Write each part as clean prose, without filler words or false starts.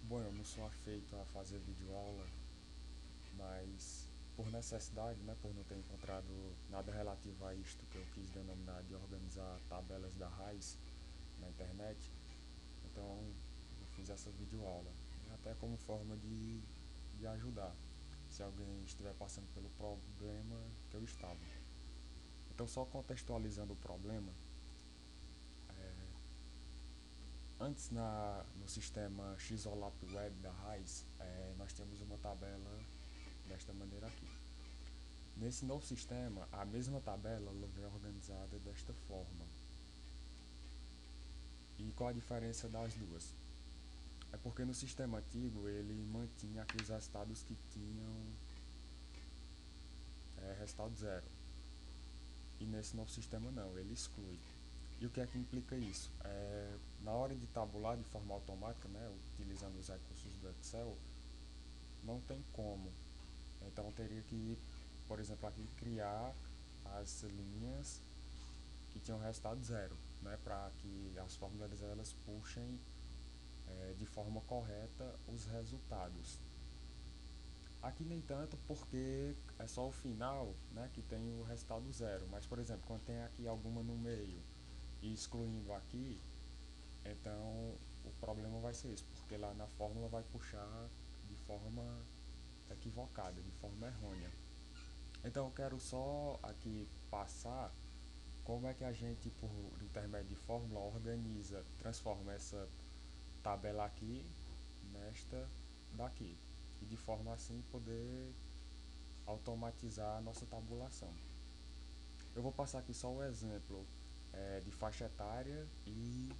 Bom, eu não sou afeito a fazer videoaula, mas por necessidade, né, por não ter encontrado nada relativo a isto que eu quis denominar de organizar tabelas da raiz na internet, então eu fiz essa videoaula, até como forma de ajudar, se alguém estiver passando pelo problema que eu estava. Então, só contextualizando o problema, antes no sistema XOLAP Web da RAIS, nós temos uma tabela desta maneira aqui. Nesse novo sistema, a mesma tabela ela vem organizada desta forma. E qual a diferença das duas? É porque no sistema antigo ele mantinha aqueles resultados que tinham resultado zero. E nesse novo sistema não, ele exclui. E o que é que implica isso? Na hora de tabular de forma automática, né, utilizando os recursos do Excel, não tem como. Então teria que, por exemplo, aqui criar as linhas que tinham resultado zero, né, para que as fórmulas elas puxem de forma correta os resultados. Aqui nem tanto porque é só o final, né, que tem o resultado zero, mas por exemplo, quando tem aqui alguma no meio e excluindo aqui, então o problema vai ser isso, porque lá na fórmula vai puxar de forma equivocada, de forma errônea. Então eu quero só aqui passar como é que a gente, por intermédio de fórmula, organiza, transforma essa tabela aqui nesta daqui. E de forma assim poder automatizar a nossa tabulação. Eu vou passar aqui só o exemplo de faixa etária e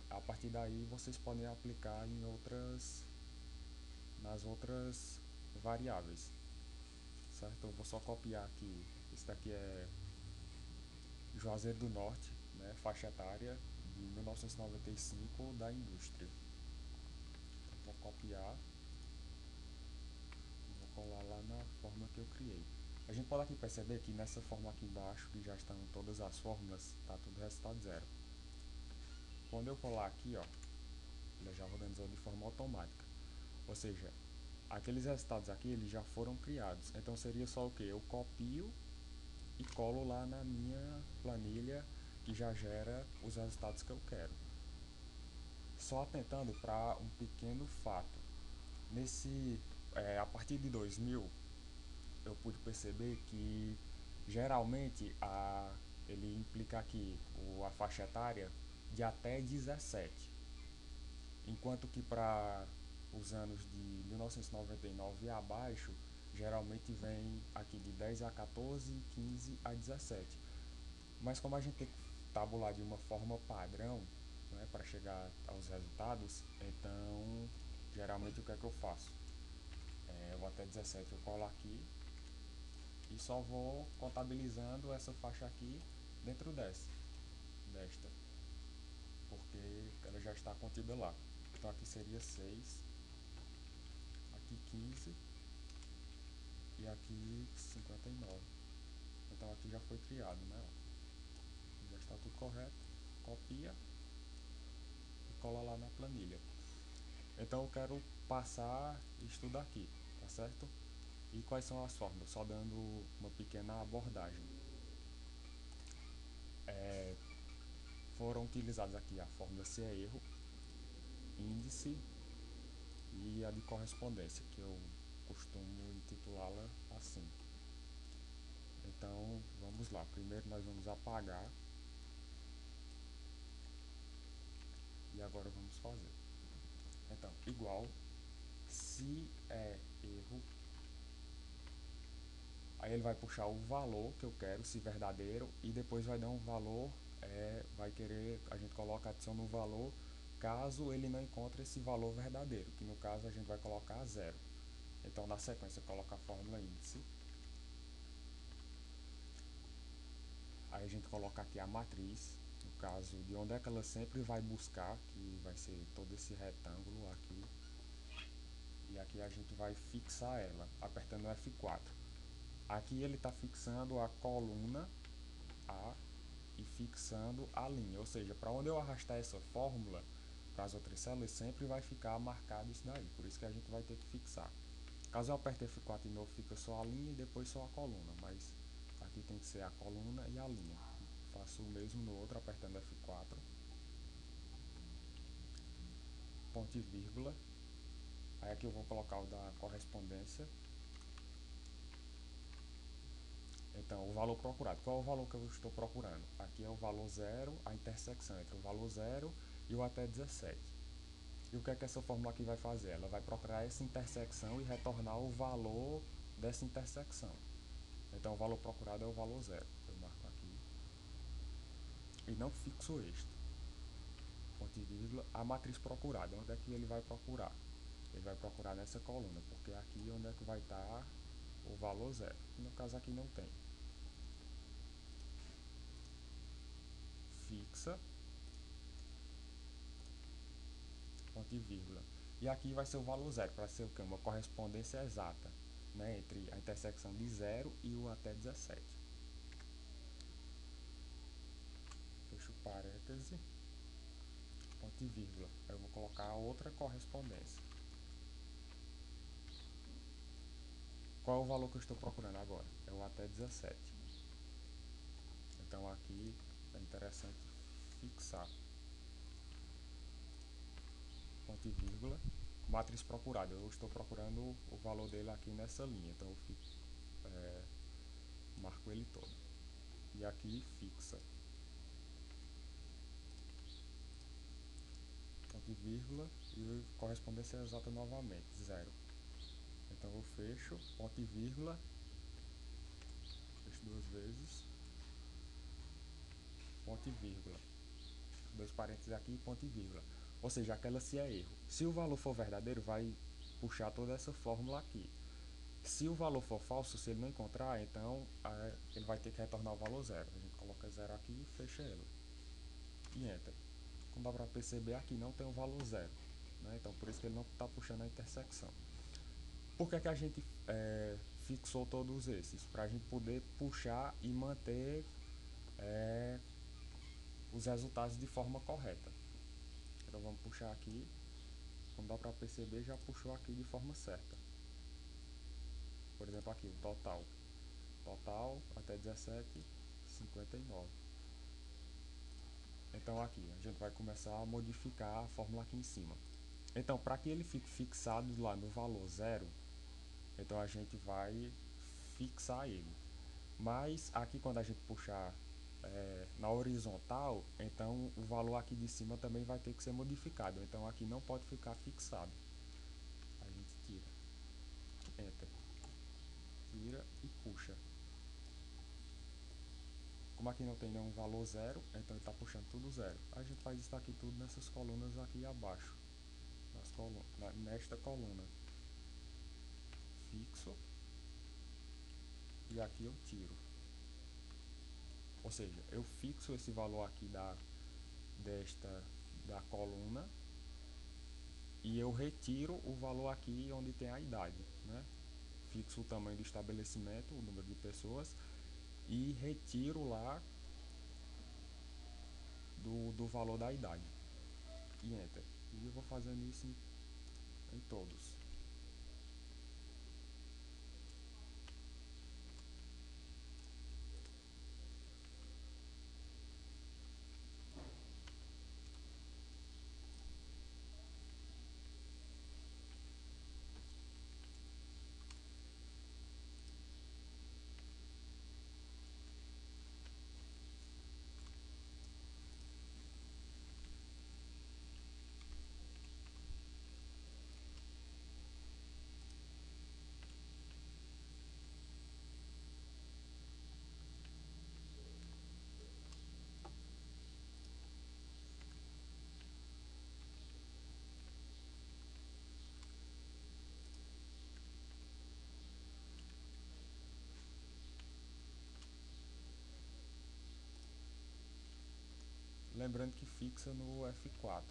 a partir daí vocês podem aplicar nas outras variáveis, certo? Eu vou só copiar aqui, esse daqui é Juazeiro do Norte, né, faixa etária de 1995 da indústria. Então, vou copiar e vou colar lá na forma que eu criei. A gente pode aqui perceber que nessa forma aqui embaixo, que já estão todas as fórmulas, está tudo resultado zero. Quando eu colar aqui, ó, ele já organizou de forma automática. Ou seja, aqueles resultados aqui eles já foram criados. Então seria só o que? Eu copio e colo lá na minha planilha que já gera os resultados que eu quero. Só atentando para um pequeno fato. A partir de 2000, eu pude perceber que geralmente ele implica aqui a faixa etária de até 17, enquanto que para os anos de 1999 e abaixo, geralmente vem aqui de 10 a 14, 15 a 17. Mas como a gente tem que tabular de uma forma padrão, né, para chegar aos resultados, então geralmente o que é que eu faço? Eu vou até 17, eu colo aqui e só vou contabilizando essa faixa aqui dentro desta, porque ela já está contida lá. Então aqui seria 6, aqui 15 e aqui 59. Então aqui já foi criado, né? Já está tudo correto. Copia e cola lá na planilha. Então eu quero passar isto daqui, tá certo? E quais são as fórmulas? Só dando uma pequena abordagem. Foram utilizadas aqui a fórmula se é erro, índice e a de correspondência, que eu costumo intitulá-la assim. Então vamos lá, primeiro nós vamos apagar e agora vamos fazer. Então, igual, se é erro, aí ele vai puxar o valor que eu quero, se verdadeiro, e depois vai dar um valor, vai querer, a gente coloca, adiciona um valor, caso ele não encontre esse valor verdadeiro, que no caso a gente vai colocar zero. Então na sequência coloca a fórmula índice, aí a gente coloca aqui a matriz, no caso de onde é que ela sempre vai buscar, que vai ser todo esse retângulo aqui, e aqui a gente vai fixar ela, apertando F4. Aqui ele está fixando a coluna A e fixando a linha, ou seja, para onde eu arrastar essa fórmula, para as outras células, sempre vai ficar marcado isso daí. Por isso que a gente vai ter que fixar. Caso eu aperte F4 de novo, fica só a linha e depois só a coluna. Mas aqui tem que ser a coluna e a linha. Faço o mesmo no outro, apertando F4. Ponto e vírgula. Aí aqui eu vou colocar o da correspondência. Então, o valor procurado. Qual é o valor que eu estou procurando? Aqui é o valor 0, a intersecção entre o valor 0 e o até 17. E o que é que essa fórmula aqui vai fazer? Ela vai procurar essa intersecção e retornar o valor dessa intersecção. Então, o valor procurado é o valor 0. Eu marco aqui. E não fixo este. Ponto e vírgula. A matriz procurada. Onde é que ele vai procurar? Ele vai procurar nessa coluna, porque é aqui onde é que vai estar o valor 0. No caso aqui não tem. Fixa. Ponto e vírgula. E aqui vai ser o valor 0, para ser o quê? Uma correspondência exata, né, entre a intersecção de 0 e o até 17. Fecho parêntese, ponto e vírgula. Eu vou colocar outra correspondência. Qual é o valor que eu estou procurando agora? É o até 17. Então aqui é interessante fixar. Ponto e vírgula. Matriz procurada. Eu estou procurando o valor dele aqui nessa linha. Então eu marco ele todo. E aqui fixa. Ponto e vírgula. E correspondência exata novamente. 0. Então eu fecho. Ponto e vírgula. Fecho duas vezes. Ponto e vírgula. Dois parênteses aqui, ponto e vírgula. Ou seja, aquela se é erro. Se o valor for verdadeiro, vai puxar toda essa fórmula aqui. Se o valor for falso, se ele não encontrar, então ele vai ter que retornar o valor 0. A gente coloca 0 aqui e fecha ele. E Enter. Como dá para perceber, aqui não tem o valor 0. Né? Então, por isso que ele não está puxando a intersecção. Por que a gente fixou todos esses? Para a gente poder puxar e manter os resultados de forma correta. Então vamos puxar aqui, como dá para perceber, já puxou aqui de forma certa. Por exemplo aqui, o total. Total até 17, 59. Então aqui, a gente vai começar a modificar a fórmula aqui em cima. Então, para que ele fique fixado lá no valor 0, então a gente vai fixar ele. Mas aqui quando a gente puxar na horizontal, então o valor aqui de cima também vai ter que ser modificado. Então aqui não pode ficar fixado. A gente tira. Enter. Tira e puxa. Como aqui não tem nenhum valor 0, então ele está puxando tudo 0. A gente faz isso aqui tudo nessas colunas aqui abaixo. Nesta coluna. Fixo. E aqui eu tiro. Ou seja, eu fixo esse valor aqui da coluna e eu retiro o valor aqui onde tem a idade, né? Fixo o tamanho do estabelecimento, o número de pessoas, e retiro lá do valor da idade. E Enter. E eu vou fazendo isso em todos. Lembrando que fixa no F4.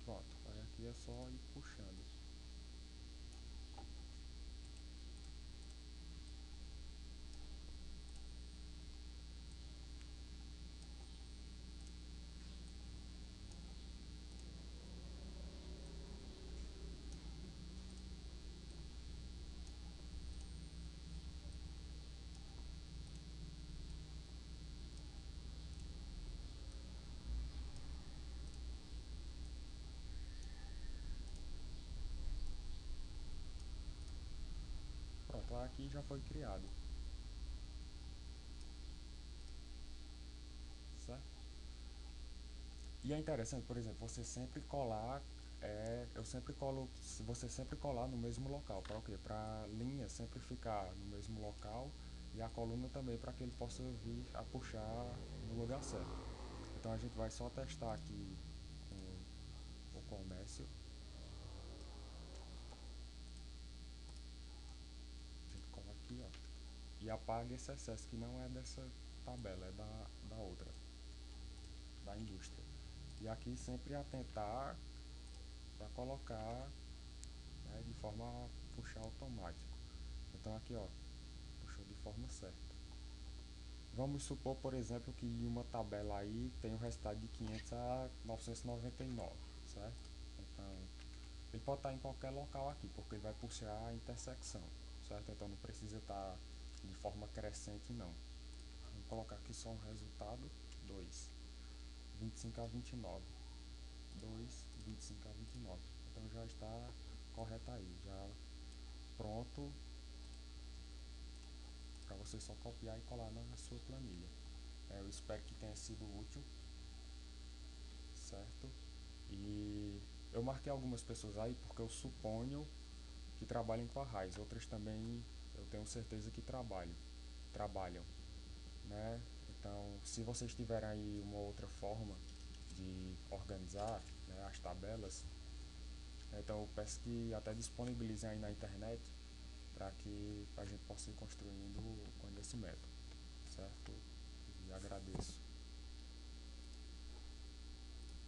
Pronto, aí aqui é só ir puxando. que já foi criado, certo? E é interessante, por exemplo, você sempre colar, eu sempre colo, se você sempre colar no mesmo local, para o quê? Para a linha sempre ficar no mesmo local e a coluna também para que ele possa vir a puxar no lugar certo. Então a gente vai só testar aqui com o comércio, a gente cola aqui, ó, e apaga esse excesso que não é dessa tabela, é da outra, da indústria. E aqui sempre atentar para colocar, né, de forma a puxar automático. Então aqui, ó, puxou de forma certa. Vamos supor, por exemplo, que uma tabela aí tem o resultado de 500 a 999, certo? Então, ele pode estar em qualquer local aqui, porque ele vai puxar a intersecção, certo? Então não precisa estar de forma crescente, não. Vamos colocar aqui só um resultado: 2, 25 a 29. 2, 25 a 29. Então já está correto aí, já pronto para você só copiar e colar na sua planilha. Eu espero que tenha sido útil, certo? E eu marquei algumas pessoas aí porque eu suponho que trabalhem com a raiz, outras também eu tenho certeza que trabalham, né? Então, se vocês tiverem aí uma outra forma de organizar, né, as tabelas, então eu peço que até disponibilizem aí na internet para que a gente possa ir construindo